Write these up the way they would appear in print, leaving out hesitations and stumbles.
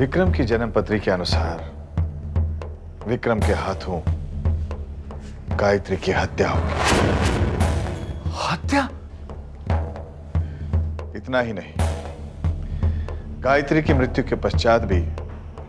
विक्रम की जन्म पत्री के अनुसार विक्रम के हाथों गायत्री की हत्या होगी। हत्या? इतना ही नहीं, गायत्री की मृत्यु के पश्चात भी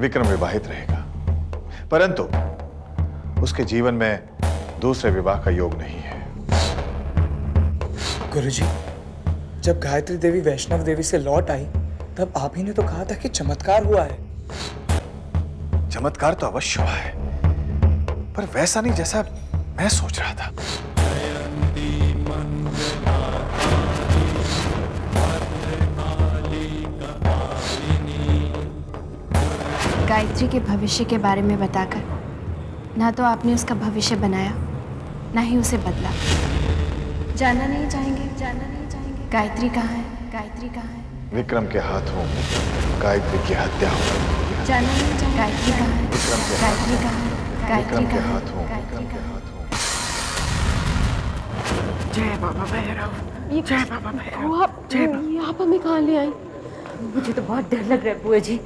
विक्रम विवाहित रहेगा, परंतु उसके जीवन में दूसरे विवाह का योग नहीं है। गुरुजी, जब गायत्री देवी वैष्णव देवी से लौट आई तब आप ही ने तो कहा था कि चमत्कार हुआ है। चमत्कार तो अवश्य हुआ है, पर वैसा नहीं जैसा मैं सोच रहा था। गायत्री के भविष्य के बारे में बताकर ना तो आपने उसका भविष्य बनाया, ना ही उसे बदला। जानना नहीं चाहेंगे? गायत्री कहाँ है? गायत्री कहाँ है? विक्रम के हाथों गायत्री की हत्या होगी। जानना नहीं चाहेंगे? गायत्री कहाँ है? गायत्री कहाँ है? विक्रम के कहाँ है? हाथों जय बाबा भैरव, जय बाबा भैरव। आप हमें कहाँ ले आई? मुझे तो बहुत डर लग रहा है बुआ जी।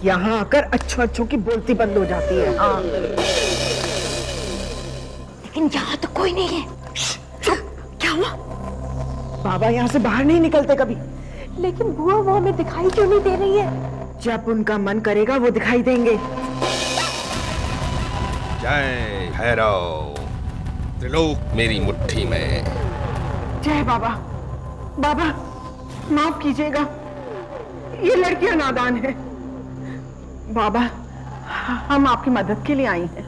यहाँ आकर अच्छों की बोलती बंद हो जाती है। लेकिन यहाँ तो कोई नहीं है। क्या हुआ? बाबा यहाँ से बाहर नहीं निकलते कभी। लेकिन बुआ वो हमें दिखाई क्यों नहीं दे रही है? जब उनका मन करेगा वो दिखाई देंगे। जय भैरव, त्रिलोक मेरी मुट्ठी में। जय बाबा। बाबा माफ कीजिएगा, ये लड़कियां नादान है। बाबा हम आपकी मदद के लिए आई हैं।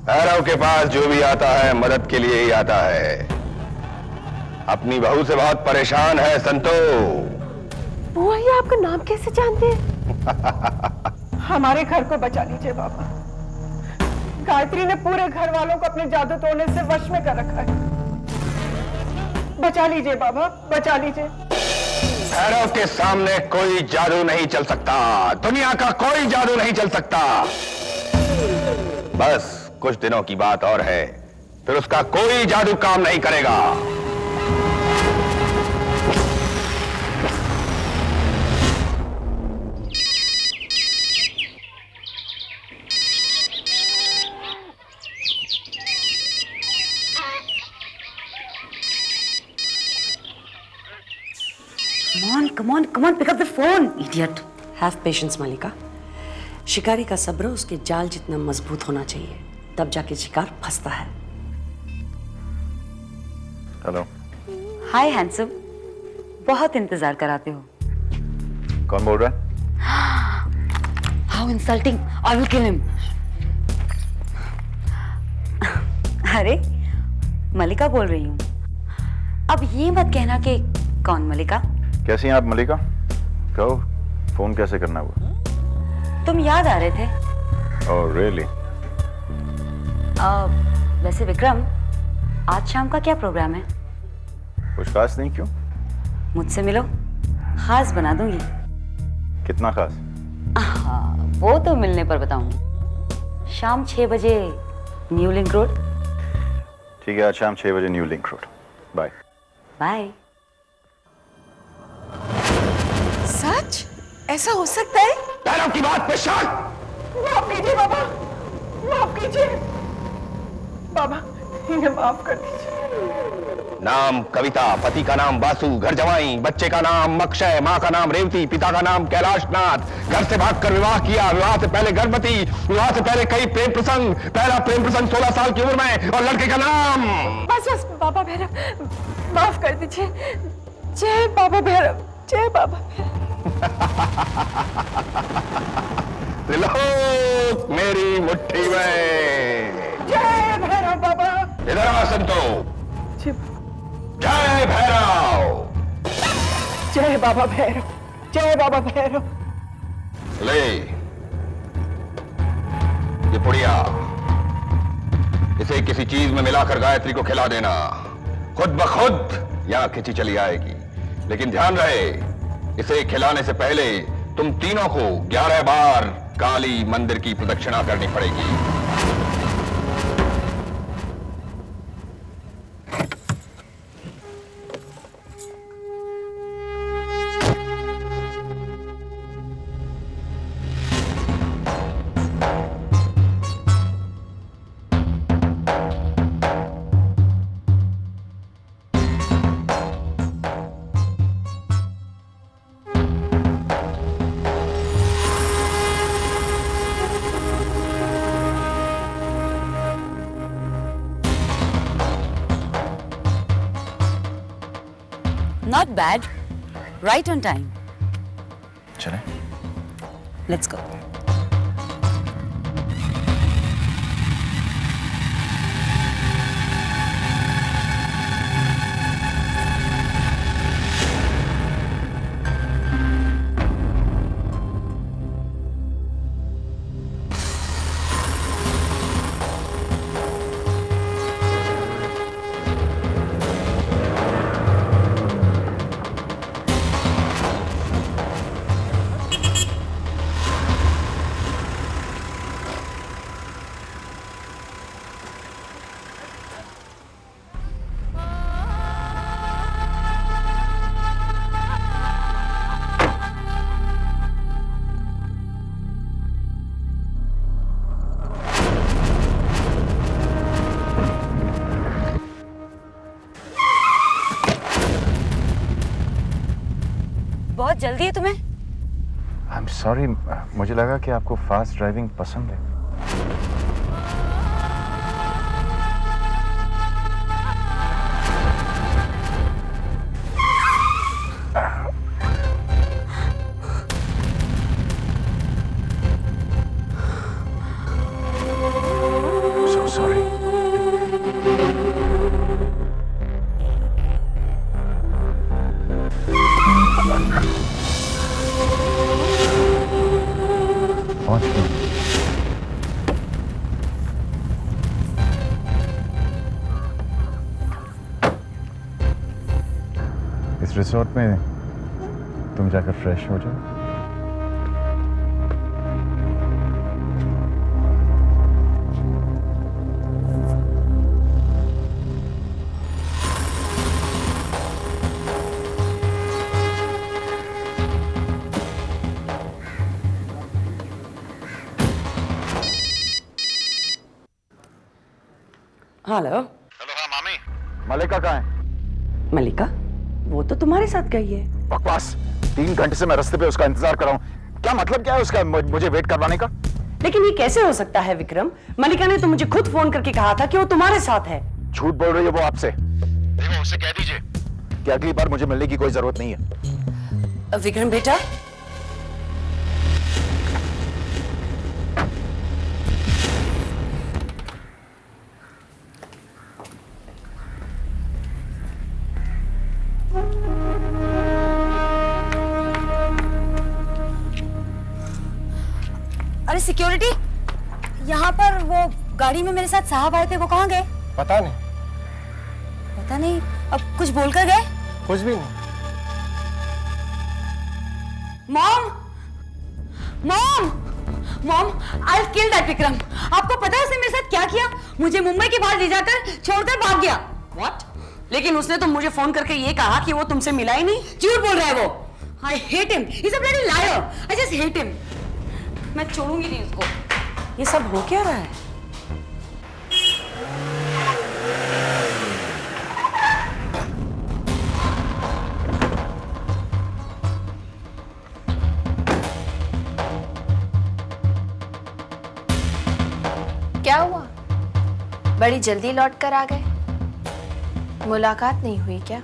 भैरव के पास जो भी आता है मदद के लिए ही आता है। अपनी बहू से बहुत परेशान है संतो। बुआ ये आपका नाम कैसे जानते हैं? हमारे घर को बचा लीजिए बाबा। गायत्री ने पूरे घर वालों को अपने जादू टोने से वश में कर रखा है। बचा लीजिए बाबा, बचा लीजिए। भैरव के सामने कोई जादू नहीं चल सकता, दुनिया का कोई जादू नहीं चल सकता। बस कुछ दिनों की बात और है, फिर उसका कोई जादू काम नहीं करेगा। Come on, pick up the phone, idiot. Have patience, Malika. शिकारी का सब्र उसके जाल जितना मजबूत होना चाहिए, तब जाके शिकार फंसता है। हेलो। हाय हैंडसम, बहुत इंतजार कराते हो। कौन बोल रहा है? How insulting, I will kill him. अरे मलिका बोल रही हूँ। अब ये मत कहना कि कौन मलिका। कैसी हैं आप मलिका? कहो, फोन कैसे करना हुआ? तुम याद आ रहे थे। Oh really? वैसे विक्रम, आज शाम का क्या प्रोग्राम है? कुछ खास नहीं, क्यों? मुझसे मिलो, खास बना दूंगी। कितना खास? वो तो मिलने पर बताऊंगी। शाम 6 बजे न्यू लिंक रोड। ठीक है, आज शाम 6 बजे new link road. Bye bye. सच? ऐसा हो सकता है? भैरव की बात पे शक। माफ कीजिए बाबा, माफ कीजिए बाबा, इन्हें माफ कर दीजिए। नाम कविता, पति का नाम बासु, घर जवाई, बच्चे का नाम अक्षय, माँ का नाम रेवती, पिता का नाम कैलाशनाथ। घर से भागकर विवाह किया, विवाह से पहले गर्भवती, विवाह से पहले कई प्रेम प्रसंग। पहला प्रेम प्रसंग 16 साल की उम्र में, और लड़के का नाम। बस बाबा भैरव, माफ कर दीजिए। जय बाबा भैरव, जय बाबा भैरव। त्रिलोक मेरी मुट्ठी में। जय भैरव बाबा। इधर आ संतो। जय भैरव। जय बाबा भैरव, जय बाबा भैरव। ले ये पुड़िया, इसे किसी चीज में मिलाकर गायत्री को खिला देना। खुद ब खुद यहाँ खिंची चली आएगी, लेकिन ध्यान रहे, इसे खिलाने से पहले तुम तीनों को 11 बार काली मंदिर की प्रदक्षिणा करनी पड़ेगी। Not bad. Right on time. चलें? Let's go. बहुत जल्दी है तुम्हें? आई एम सॉरी, मुझे लगा कि आपको फास्ट ड्राइविंग पसंद है। So sorry. पहुंच गए। इस रिसोर्ट में तुम जाकर फ्रेश हो जाओ। हेलो। हेलो, हाँ मामी। मलिका कहाँ है? मलिका वो तो तुम्हारे साथ गई है। बकवास। 3 घंटे से मैं रास्ते पे उसका इंतजार कर रहा हूँ। क्या मतलब क्या है उसका मुझे वेट करवाने का? लेकिन ये कैसे हो सकता है विक्रम? मलिका ने तो मुझे खुद फोन करके कहा था कि वो तुम्हारे साथ है। झूठ बोल रही है वो आपसे। देखो उससे कह दीजिए कि अगली बार मुझे मिलने की कोई जरूरत नहीं है। विक्रम बेटा, अरे सिक्योरिटी, यहाँ पर वो गाड़ी में मेरे साथ साहब आए थे, वो कहाँ गए? पता नहीं। पता नहीं, अब कुछ बोलकर गए? कुछ भी नहीं। Mom, mom, mom, I'll kill that Vikram. आपको पता है उसने मेरे साथ क्या किया? मुझे मुंबई के बाहर ले जाकर छोड़कर भाग गया। व्हाट? लेकिन उसने तो मुझे फोन करके ये कहा कि वो तुमसे मिला ही नहीं। झूठ बोल रहा है वो। I hate him. He's a bloody liar. I just hate him. मैं छोड़ूंगी नहीं उसको। ये सब हो क्या रहा है? क्या हुआ? बड़ी जल्दी लौट कर आ गए? मुलाकात नहीं हुई क्या?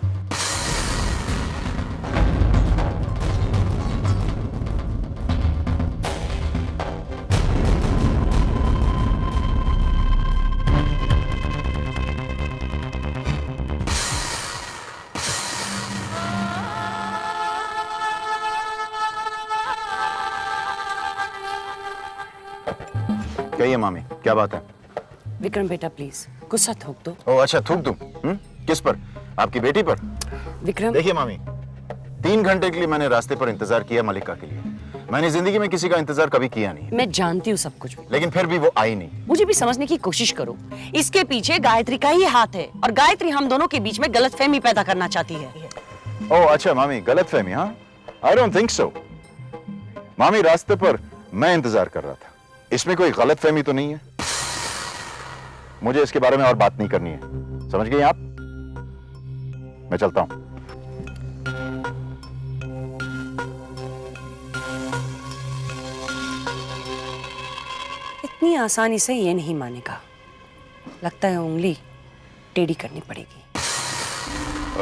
कहिए मामी, क्या बात है? विक्रम बेटा प्लीज गुस्सा थूक दो। ओ अच्छा, थूक दूं? किस पर? आपकी बेटी पर? विक्रम देखिए मामी, 3 घंटे के लिए मैंने रास्ते पर इंतजार किया मलिका के लिए। मैंने जिंदगी में किसी का इंतजार कभी किया नहीं, मैं जानती हूँ सब कुछ, लेकिन फिर भी वो आई नहीं। मुझे भी समझने की कोशिश करो। इसके पीछे गायत्री का ही हाथ है और गायत्री हम दोनों के बीच में गलतफहमी पैदा करना चाहती है। ओह अच्छा मामी, गलतफहमी? हाँ, आई डोंट थिंक सो। मामी, रास्ते पर मैं इंतजार कर रहा था, इसमें कोई गलतफहमी तो नहीं है। मुझे इसके बारे में और बात नहीं करनी है, समझ गई आप? मैं चलता हूं। इतनी आसानी से ये नहीं मानेगा, लगता है उंगली टेढ़ी करनी पड़ेगी।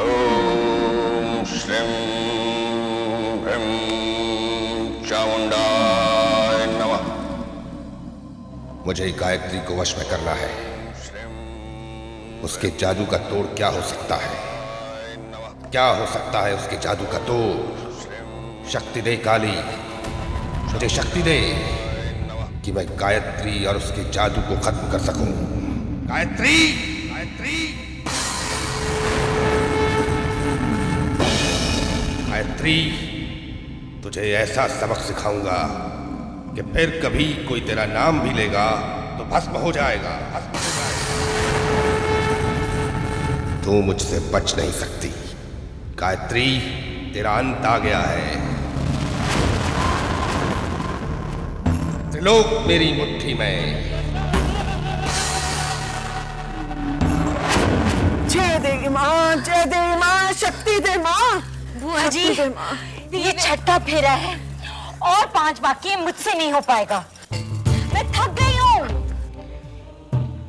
ओम श्रीं ह्रीं चामुंडाय नमः। मुझे गायत्री को वश में करना है। उसके जादू का तोड़ क्या हो सकता है? क्या हो सकता है उसके जादू का तोड़? शक्ति दे काली, मुझे शक्ति दे कि मैं गायत्री और उसके जादू को खत्म कर सकूं। गायत्री, गायत्री, गायत्री, तुझे ऐसा सबक सिखाऊंगा कि फिर कभी कोई तेरा नाम भी लेगा तो भस्म हो जाएगा, भस्म हो जाएगा। तू मुझसे बच नहीं सकती। गायत्री, तेरा अंत आ गया है। त्रिलोक मेरी मुट्ठी में। जय देवी माँ, जय देवी माँ, शक्ति दे माँ। बुआ जी, ये छठा फेरा है और 5 बाकी है, मुझसे नहीं हो पाएगा। मैं थक गई हूँ।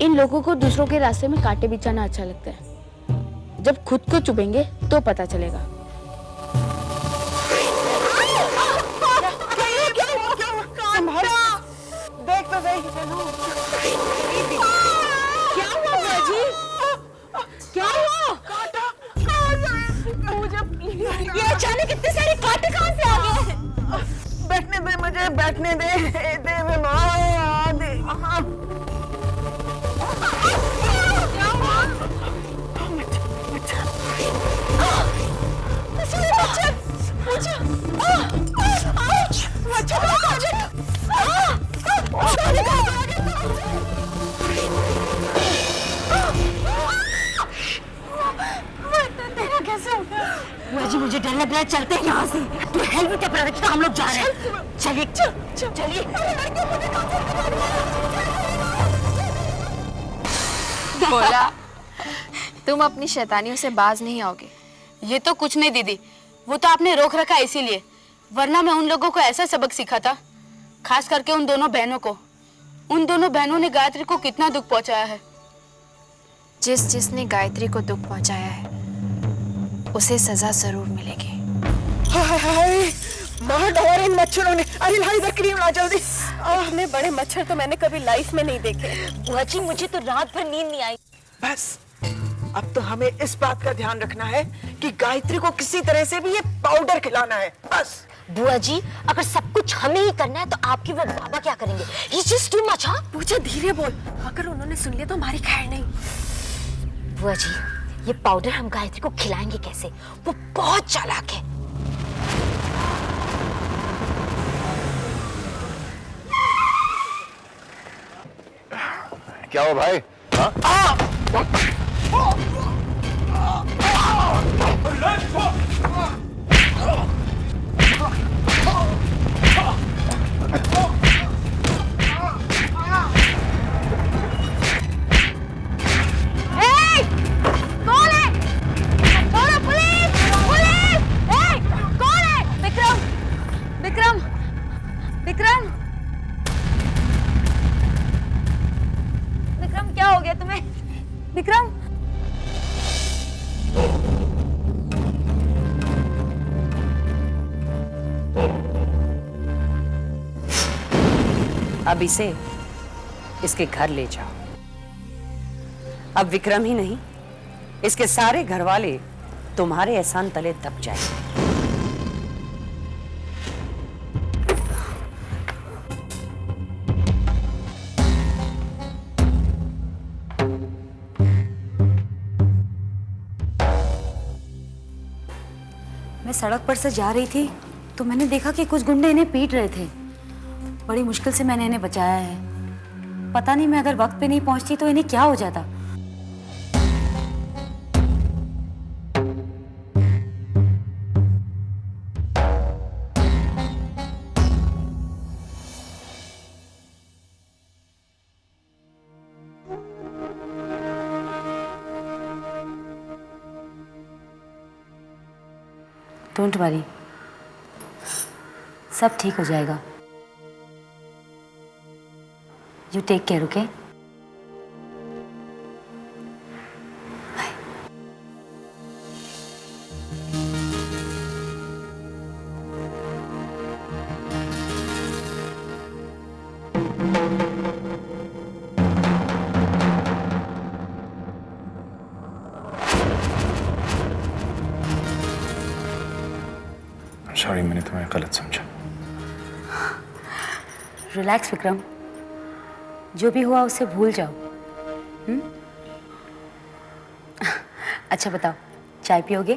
इन लोगों को दूसरों के रास्ते में कांटे बिछाना अच्छा लगता है। जब खुद को चुभेंगे तो पता चलेगा। देख तो सही। क्या हुआ बुआ जी? क्या हुआ? ये अचानक इतने सारे कांटे कहाँ से आ गए? बैठने दे मुझे, बैठने दे। देवी माँ, दे। बुआ जी, मुझे डर लग रहा है, चलते हैं यहाँ से। तो हेल्मेट अपना रखिए, हम लोग जा रहे हैं। चलिए चलिए। बोला तुम अपनी शैतानियों से बाज नहीं आओगे। ये तो कुछ नहीं दीदी, वो तो आपने रोक रखा इसीलिए, वरना मैं उन लोगों को ऐसा सबक सिखा था, खास करके उन दोनों बहनों को। उन दोनों बहनों ने गायत्री को कितना दुख पहुंचाया है। जिसने गायत्री को दुख पहुंचाया है उसे सजा जरूर मिलेगी। हाय हाय, मार डाला इन मच्छरों ने। अरे ला इधर क्रीम ला जल्दी। इतने बड़े मच्छर तो मैंने कभी लाइफ में नहीं देखे। बुआ जी, मुझे तो रात भर नींद नहीं आई। बस अब तो हमें इस बात का ध्यान रखना है कि गायत्री को किसी तरह से भी ये पाउडर खिलाना है, बस। बुआ जी, अगर सब कुछ हमें ही करना है तो आपकी वो बाबा क्या करेंगे? It's just too much, हाँ? पूछा धीरे बोल, अगर उन्होंने सुन लिया तो हमारी खैर नहीं। बुआ जी, ये पाउडर हम गायत्री को खिलाएंगे कैसे? वो बहुत चालाक है। क्या हुआ भाई? विक्रम, क्या हो गया तुम्हें? विक्रम, अब इसे इसके घर ले जाओ। अब विक्रम ही नहीं, इसके सारे घर वाले तुम्हारे एहसान तले दब जाएंगे। मैं सड़क पर से जा रही थी तो मैंने देखा कि कुछ गुंडे इन्हें पीट रहे थे। बड़ी मुश्किल से मैंने इन्हें बचाया है। पता नहीं मैं अगर वक्त पे नहीं पहुंचती तो इन्हें क्या हो जाता। डोंट वरी, सब ठीक हो जाएगा। You take care, okay? Sorry, मैंने तुम्हें गलत समझा। रिलैक्स विक्रम, जो भी हुआ उसे भूल जाओ। अच्छा बताओ, चाय पियोगे?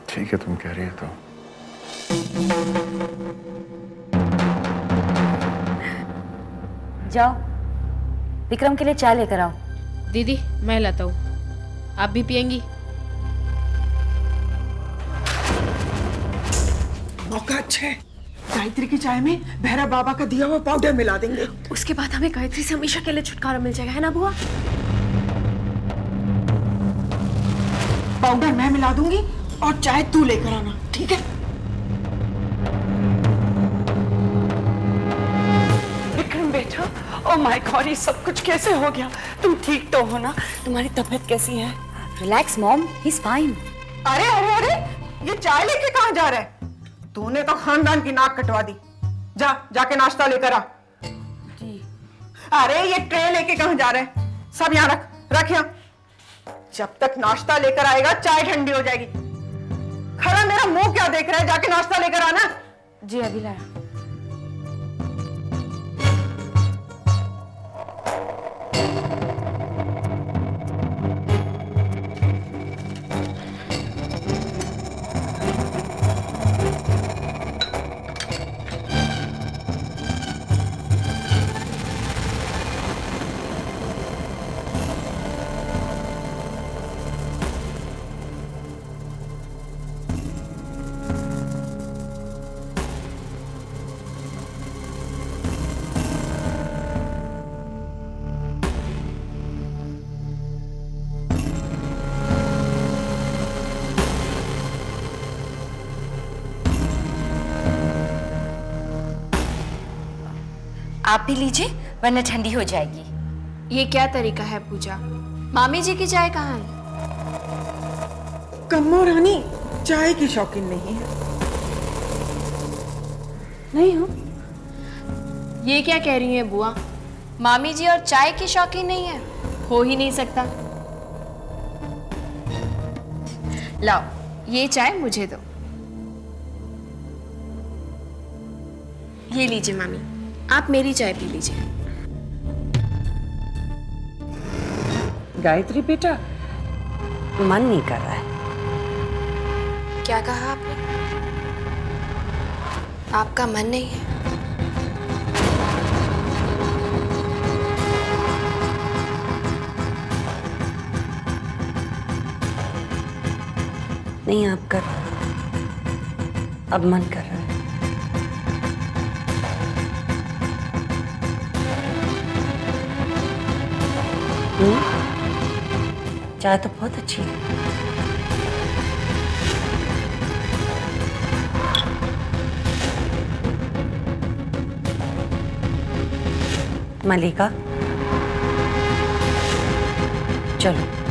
ठीक है, तुम कह रही है तो। जाओ विक्रम के लिए चाय लेकर आओ। दीदी मैं लाता हूँ, आप भी पियेंगी? मौका अच्छा है, गायत्री की चाय में भैरव बाबा का दिया हुआ पाउडर मिला देंगे। उसके बाद हमें गायत्री से हमेशा के लिए छुटकारा मिल जाएगा, है ना बुआ? पाउडर मैं मिला दूंगी और चाय तू लेकर आना, ठीक है? विक्रम बेटा, ओ माय गॉड, ये सब कुछ कैसे हो गया? तुम ठीक तो हो ना? तुम्हारी तबीयत कैसी है? Relax mom, he is fine. अरे अरे अरे, ये चाय लेके कहाँ जा रहा है? तूने तो खानदान की नाक कटवा दी। जाके नाश्ता लेकर आ। जी। अरे ये ट्रे लेके कहाँ जा रहा है? सब यहाँ रख यहाँ। जब तक नाश्ता लेकर आएगा चाय ठंडी हो जाएगी। खड़ा मेरा मुंह क्या देख रहा है? जाके नाश्ता लेकर आना। जी अभी लाया। आप भी लीजिए वरना ठंडी हो जाएगी। ये क्या तरीका है पूजा? मामी जी की चाय कहाँ है? कम्मो रानी चाय की शौकीन नहीं है। नहीं हूँ। ये क्या कह रही हैं बुआ? मामी जी और चाय की शौकीन नहीं है? हो ही नहीं सकता। लाओ ये चाय मुझे दो। ये लीजिए मामी, आप मेरी चाय पी लीजिए। गायत्री बेटा, मन नहीं कर रहा है। क्या कहा आपने? आपका मन नहीं है? नहीं आप कर, अब मन कर रहा है। चाय तो बहुत अच्छी है। मलिका चलो।